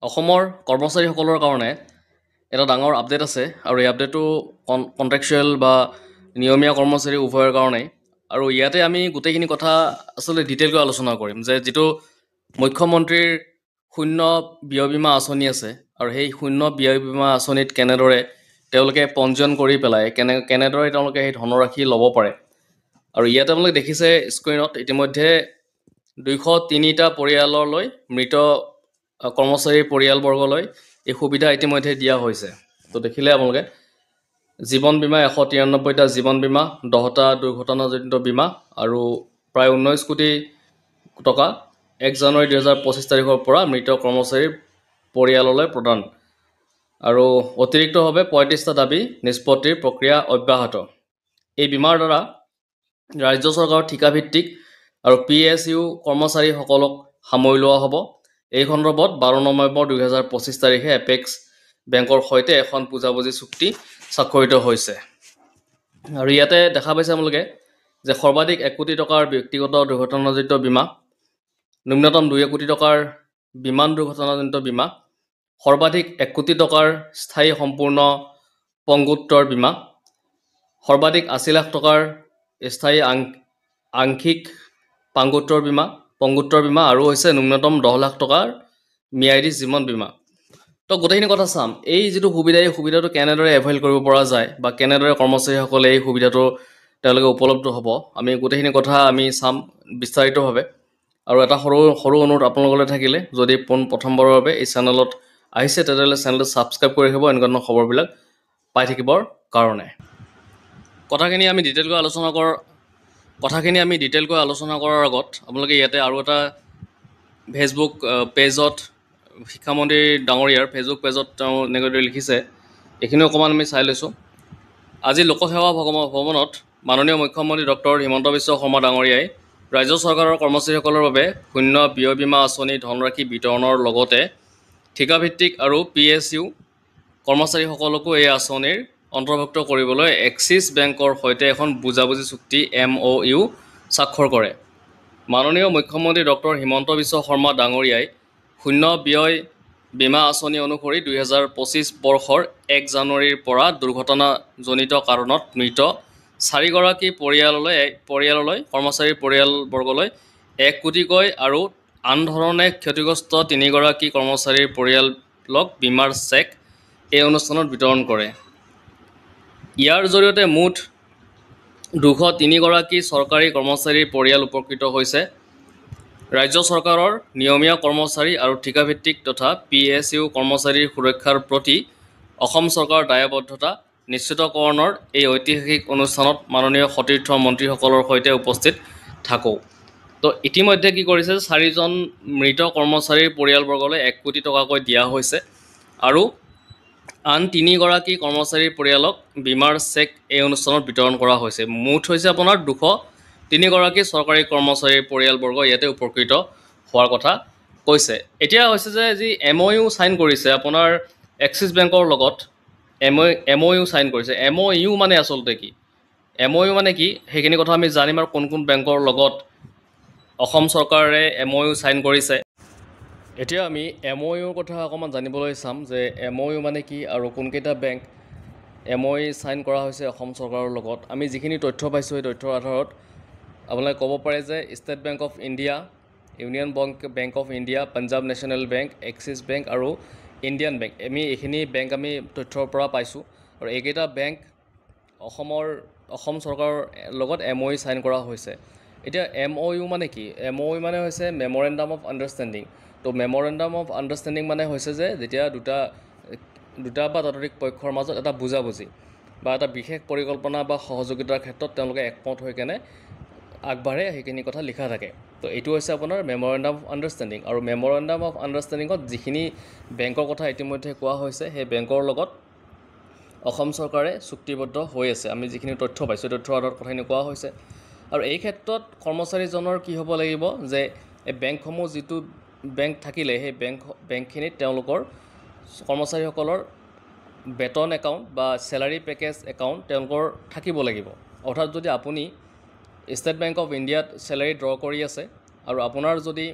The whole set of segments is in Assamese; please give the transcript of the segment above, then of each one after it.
অসমৰ কৰ্মচাৰীসকলৰ কাৰণে এটা ডাঙৰ আপডেট আছে আৰু এই আপডেটটো কণ্ট্ৰেকচুৱেল বা নিয়মীয়া কৰ্মচাৰী উভয়ৰ কাৰণেই আৰু ইয়াতে আমি গোটেইখিনি কথা আচলতে ডিটেইলকৈ আলোচনা কৰিম যে যিটো মুখ্যমন্ত্ৰীৰ শূন্য ব্যয় বীমা আঁচনি আছে আৰু সেই শূন্য ব্যয় বীমা আঁচনিত কেনেদৰে তেওঁলোকে পঞ্জীয়ন কৰি পেলাই কেনেদৰে তেওঁলোকে সেই ধনৰাশি ল'ব পাৰে আৰু ইয়াতে আপোনালোকে দেখিছে স্ক্ৰীণত ইতিমধ্যে 203টা পৰিয়াললৈ মৃত কৰ্মচাৰীৰ পৰিয়ালবৰ্গলৈ এই সুবিধা ইতিমধ্যে দিয়া হৈছে তো দেখিলে আপোনালোকে জীৱন বীমা 193টা জীৱন বীমা 10টা দুৰ্ঘটনাজনিত বীমা আৰু প্ৰায় 19 কোটি টকা 1 জানুৱাৰী 2025 তাৰিখৰ পৰা মৃত কৰ্মচাৰীৰ পৰিয়াললৈ প্ৰদান আৰু অতিৰিক্তভাৱে 35টা দাবী নিষ্পত্তিৰ প্ৰক্ৰিয়া অব্যাহত এই বীমাৰ দ্বাৰা ৰাজ্য চৰকাৰৰ ঠিকাভিত্তিক আৰু PSU কৰ্মচাৰীসকলক সামৰি লোৱা হ'ব এই সন্দৰ্ভত 12 নৱেম্বৰ 2025 তাৰিখে এপেক্স বেংকৰ সৈতে এখন বুজাবুজি চুক্তি স্বাক্ষৰিত হৈছে আৰু ইয়াতে দেখা পাইছে আপোনালোকে যে সৰ্বাধিক 1 কোটি টকাৰ ব্যক্তিগত দুৰ্ঘটনাজনিত বীমা ন্যূনতম 2 কোটি টকাৰ বিমান দুৰ্ঘটনাজনিত বীমা সৰ্বাধিক 1 কোটি টকাৰ স্থায়ী সম্পূৰ্ণ পংগুত্বৰ বীমা সৰ্বাধিক 80 লাখ টকাৰ স্থায়ী আংশিক পংগুত্বৰ বীমা আৰু হৈছে ন্যূনতম 10 লাখ টকাৰ ম্যাদী জীৱন বীমা তো গোটেইখিনি কথা চাম এই যেটো এই সুবিধাটো কেনেদৰে এভেইল কৰিব পৰা যায় বা কেনেদৰে কৰ্মচাৰীসকলে এই সুবিধাটো তেওঁলোকে উপলব্ধ হ'ব আমি গোটেইখিনি কথা আমি চাম বিস্তাৰিতভাৱে আৰু এটা সৰু অনুৰোধ আপোনালোকলৈ থাকিলে যদি প্ৰথমবাৰৰ বাবে এই চেনেলত আহিছে তেতিয়াহ'লে চেনেলটো ছাবস্ক্ৰাইব কৰি ৰাখিব এনেকুৱা ধৰণৰ খবৰবিলাক পাই থাকিবৰ কাৰণে কথাখিনি আমি ডিটেইলকৈ আলোচনা কৰাৰ আগত আপোনালোকে ইয়াতে আৰু এটা ফেচবুক পেজত শিক্ষামন্ত্ৰী ডাঙৰীয়াৰ ফেচবুক পেজত তেওঁ এনেকৈ লিখিছে এইখিনি অকণমান আমি চাই লৈছোঁ আজি লোকসেৱা ভৱনত মাননীয় মুখ্যমন্ত্ৰী ডক্টৰ হিমন্ত বিশ্ব শৰ্মা ডাঙৰীয়াই ৰাজ্য চৰকাৰৰ কৰ্মচাৰীসকলৰ বাবে শূন্য ব্যয় বীমা আঁচনি ধনৰাশি বিতৰণৰ লগতে ঠিকাভিত্তিক আৰু PSU কৰ্মচাৰীসকলকো এই আঁচনিৰ অন্তৰ্ভুক্ত কৰিবলৈ এক্সিছ বেংকৰ সৈতে এখন বুজাবুজি চুক্তি MOU স্বাক্ষৰ কৰে মাননীয় মুখ্যমন্ত্ৰী ডক্টৰ হিমন্ত বিশ্ব শৰ্মা ডাঙৰীয়াই শূন্য ব্যয় বীমা আঁচনি অনুসৰি 2025 বৰ্ষৰ 1 জানুৱাৰীৰ পৰা দুৰ্ঘটনাজনিত কাৰণত মৃত 4 গৰাকী পৰিয়াললৈ কৰ্মচাৰীৰ পৰিয়ালবৰ্গলৈ 1 কোটিকৈ আৰু আন ধৰণে ক্ষতিগ্ৰস্ত 3 গৰাকী কৰ্মচাৰীৰ পৰিয়ালক বীমাৰ চেক এই অনুষ্ঠানত বিতৰণ কৰে ইয়াৰ জৰিয়তে মুঠ 203 গৰাকী চৰকাৰী কৰ্মচাৰীৰ পৰিয়াল উপকৃত হৈছে ৰাজ্য চৰকাৰৰ নিয়মীয়া কৰ্মচাৰী আৰু ঠিকাভিত্তিক তথা PSU কৰ্মচাৰীৰ সুৰক্ষাৰ প্ৰতি অসম চৰকাৰৰ দায়বদ্ধতা নিশ্চিতকৰণৰ এই ঐতিহাসিক অনুষ্ঠানত মাননীয় সতীৰ্থ মন্ত্ৰীসকলৰ সৈতে উপস্থিত থাকোঁ তো ইতিমধ্যে কি কৰিছে 4জন মৃত কৰ্মচাৰীৰ পৰিয়ালবৰ্গলৈ 1 কোটি টকাকৈ দিয়া হৈছে আৰু আন 3 গৰাকী কৰ্মচাৰীৰ পৰিয়ালক বীমাৰ চেক এই অনুষ্ঠানত বিতৰণ কৰা হৈছে মুঠ হৈছে আপোনাৰ 203 গৰাকী চৰকাৰী কৰ্মচাৰীৰ পৰিয়ালবৰ্গ ইয়াতে উপকৃত হোৱাৰ কথা কৈছে এতিয়া হৈছে যে যি MOU সাইন কৰিছে আপোনাৰ এক্সিছ বেংকৰ লগত MOU সাইন কৰিছে MOU মানে আচলতে কি MOU মানে কি সেইখিনি কথা আমি জানিম আৰু কোন বেংকৰ লগত অসম চৰকাৰে MOU সাইন কৰিছে এতিয়া আমি MOUৰ কথা অকণমান জানিবলৈ চাম যে MOU মানে কি আৰু কোনকেইটা বেংক MOU সাইন কৰা হৈছে অসম চৰকাৰৰ লগত আমি যিখিনি তথ্য পাইছোঁ এই তথ্যৰ আধাৰত আপোনালোকে ক'ব পাৰে যে state bank of India union bank of India Punjab national bank axis bank আৰু ইণ্ডিয়ান বেংক আমি এইখিনি বেংক আমি তথ্যৰ পৰা পাইছোঁ আৰু এইকেইটা বেংক অসম চৰকাৰৰ লগত MOU সাইন কৰা হৈছে এতিয়া MOU মানে কি MOU মানে হৈছে মেমৰেণ্ডাম অফ আণ্ডাৰষ্টেণ্ডিং তো মেমৰেণ্ডাম অফ আণ্ডাৰষ্টেণ্ডিং মানে হৈছে যে যেতিয়া দুটা বা ততোধিক পক্ষৰ মাজত এটা বুজাবুজি বা এটা বিশেষ পৰিকল্পনা বা সহযোগিতাৰ ক্ষেত্ৰত তেওঁলোকে একমত হৈ কেনে আগবাঢ়ে সেইখিনি কথা লিখা থাকে তো এইটো হৈছে আপোনাৰ মেমৰেণ্ডাম অফ আণ্ডাৰষ্টেণ্ডিং আৰু মেমৰেণ্ডাম অফ আণ্ডাৰষ্টেণ্ডিঙত যিখিনি বেংকৰ কথা ইতিমধ্যে কোৱা হৈছে সেই বেংকৰ লগত অসম চৰকাৰে চুক্তিবদ্ধ হৈ আছে আমি যিখিনি তথ্য পাইছোঁ তথ্যৰ আধাৰত কথাখিনি কোৱা হৈছে আৰু এই ক্ষেত্ৰত কৰ্মচাৰীজনৰ কি হ'ব লাগিব যে এই বেংকসমূহ যিটো বেংক থাকিলে সেই বেংকখিনিত তেওঁলোকৰ কৰ্মচাৰীসকলৰ বেতন একাউণ্ট বা চেলাৰী পেকেজ একাউণ্ট তেওঁলোকৰ থাকিব লাগিব অৰ্থাৎ যদি আপুনি ষ্টেট বেংক অফ ইণ্ডিয়াত চেলাৰী ড্ৰ কৰি আছে আৰু আপোনাৰ যদি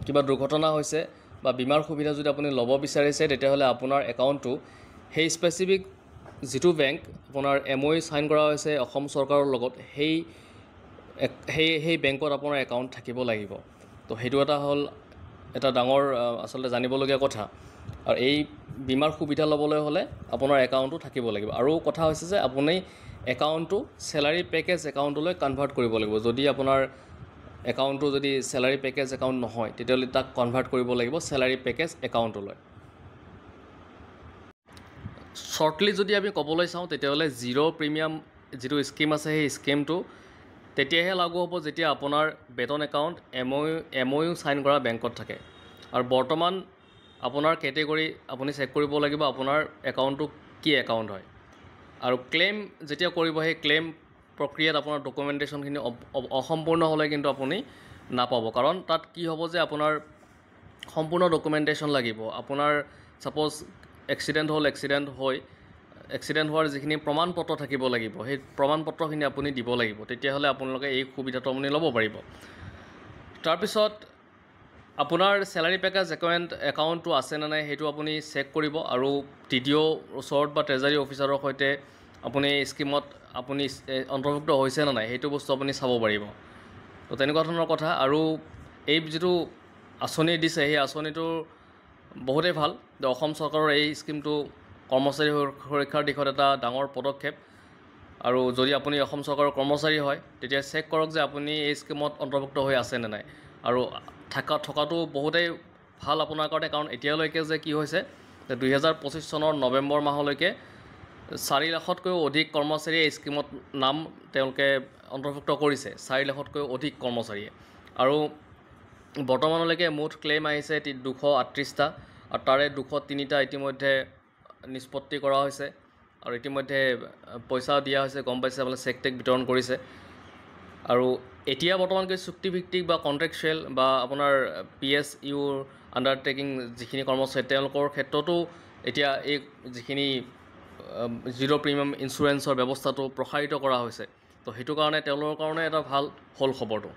কিবা দুৰ্ঘটনা হৈছে বা বীমাৰ সুবিধা যদি আপুনি ল'ব বিচাৰিছে তেতিয়াহ'লে আপোনাৰ একাউণ্টটো সেই স্পেচিফিক যিটো বেংক আপোনাৰ MOU চাইন কৰা হৈছে অসম চৰকাৰৰ লগত সেই বেংকত আপোনাৰ একাউণ্ট থাকিব লাগিব। তো সেইটো এটা হ'ল এটা ডাঙৰ আচলতে জানিবলগীয়া কথা। আৰু এই বীমাৰ সুবিধা ল'বলৈ হ'লে আপোনাৰ একাউণ্টটো থাকিব লাগিব। আৰু কথা হৈছে যে আপুনি একাউণ্টটো চেলাৰী পেকেজ একাউণ্টলৈ কনভাৰ্ট কৰিব লাগিব। যদি আপোনাৰ একাউণ্টটো যদি চেলাৰী পেকেজ একাউণ্ট নহয় তেতিয়াহ'লে তাক কনভাৰ্ট কৰিব লাগিব চেলাৰী পেকেজ একাউণ্টলৈ। শ্বৰ্টলি যদি আমি ক'বলৈ চাওঁ তেতিয়াহ'লে জিৰ' প্ৰিমিয়াম যিটো স্কিম আছে সেই স্কিমটো তেতিয়াহে লাগু হ'ব যেতিয়া আপোনাৰ বেতন একাউণ্ট MOU চাইন কৰা বেংকত থাকে। আৰু বৰ্তমান আপোনাৰ কেটেগৰী আপুনি চেক কৰিব লাগিব আপোনাৰ একাউণ্টটো কি একাউণ্ট হয়। আৰু ক্লেইম যেতিয়া কৰিব সেই ক্লেইম প্ৰক্ৰিয়াত আপোনাৰ ডকুমেণ্টেশ্যনখিনি অসম্পূৰ্ণ হ'লে কিন্তু আপুনি নাপাব। কাৰণ তাত কি হ'ব যে আপোনাৰ সম্পূৰ্ণ ডকুমেণ্টেশ্যন লাগিব। আপোনাৰ ছাপ'জ এক্সিডেণ্ট হোৱাৰ যিখিনি প্ৰমাণ পত্ৰ থাকিব লাগিব সেই প্ৰমাণ পত্ৰখিনি আপুনি দিব লাগিব। তেতিয়াহ'লে আপোনালোকে এই সুবিধাটো আপুনি ল'ব পাৰিব। তাৰপিছত আপোনাৰ চেলাৰী পেকেজ একাউণ্টটো আছেনে নাই সেইটো আপুনি চেক কৰিব। আৰু TDO ওচৰত বা ট্ৰেজাৰী অফিচাৰৰ সৈতে আপুনি এই স্কিমত আপুনি অন্তৰ্ভুক্ত হৈছেনে নাই সেইটো বস্তু আপুনি চাব পাৰিব। তো তেনেকুৱা ধৰণৰ কথা। আৰু এই যিটো আঁচনি দিছে সেই আঁচনিটোৰ বহুতেই ভাল। অসম চৰকাৰৰ এই স্কিমটো কৰ্মচাৰী সুৰক্ষাৰ দিশত এটা ডাঙৰ পদক্ষেপ। আৰু যদি আপুনি অসম চৰকাৰৰ কৰ্মচাৰী হয় তেতিয়া চেক কৰক যে আপুনি এই স্কিমত অন্তৰ্ভুক্ত হৈ আছেনে নাই। আৰু থকাটো বহুতেই ভাল আপোনাৰ কাৰণে। কাৰণ এতিয়ালৈকে যে কি হৈছে যে 2025 চনৰ নৱেম্বৰ মাহলৈকে 4 লাখতকৈও অধিক কৰ্মচাৰীয়ে এই স্কিমত নাম তেওঁলোকে অন্তৰ্ভুক্ত কৰিছে। 4 লাখতকৈও অধিক কৰ্মচাৰীয়ে। আৰু বৰ্তমানলৈকে মুঠ ক্লেইম আহিছে 238টা আৰু তাৰে 203টা ইতিমধ্যে নিষ্পত্তি কৰা হৈছে। আৰু ইতিমধ্যে পইচা দিয়া হৈছে, গম পাইছে আপোনালোকে, চেক টেক বিতৰণ কৰিছে। আৰু এতিয়া বৰ্তমানকৈ চুক্তিভিত্তিক বা কণ্ট্ৰেকচুৱেল বা আপোনাৰ PSUৰ আণ্ডাৰটেকিং যিখিনি কৰ্মচাৰী তেওঁলোকৰ ক্ষেত্ৰতো এতিয়া এই যিখিনি জিৰ' প্ৰিমিয়াম ইঞ্চুৰেঞ্চৰ ব্যৱস্থাটো প্ৰসাৰিত কৰা হৈছে। তো সেইটো কাৰণে তেওঁলোকৰ কাৰণে এটা ভাল হ'ল খবৰটো।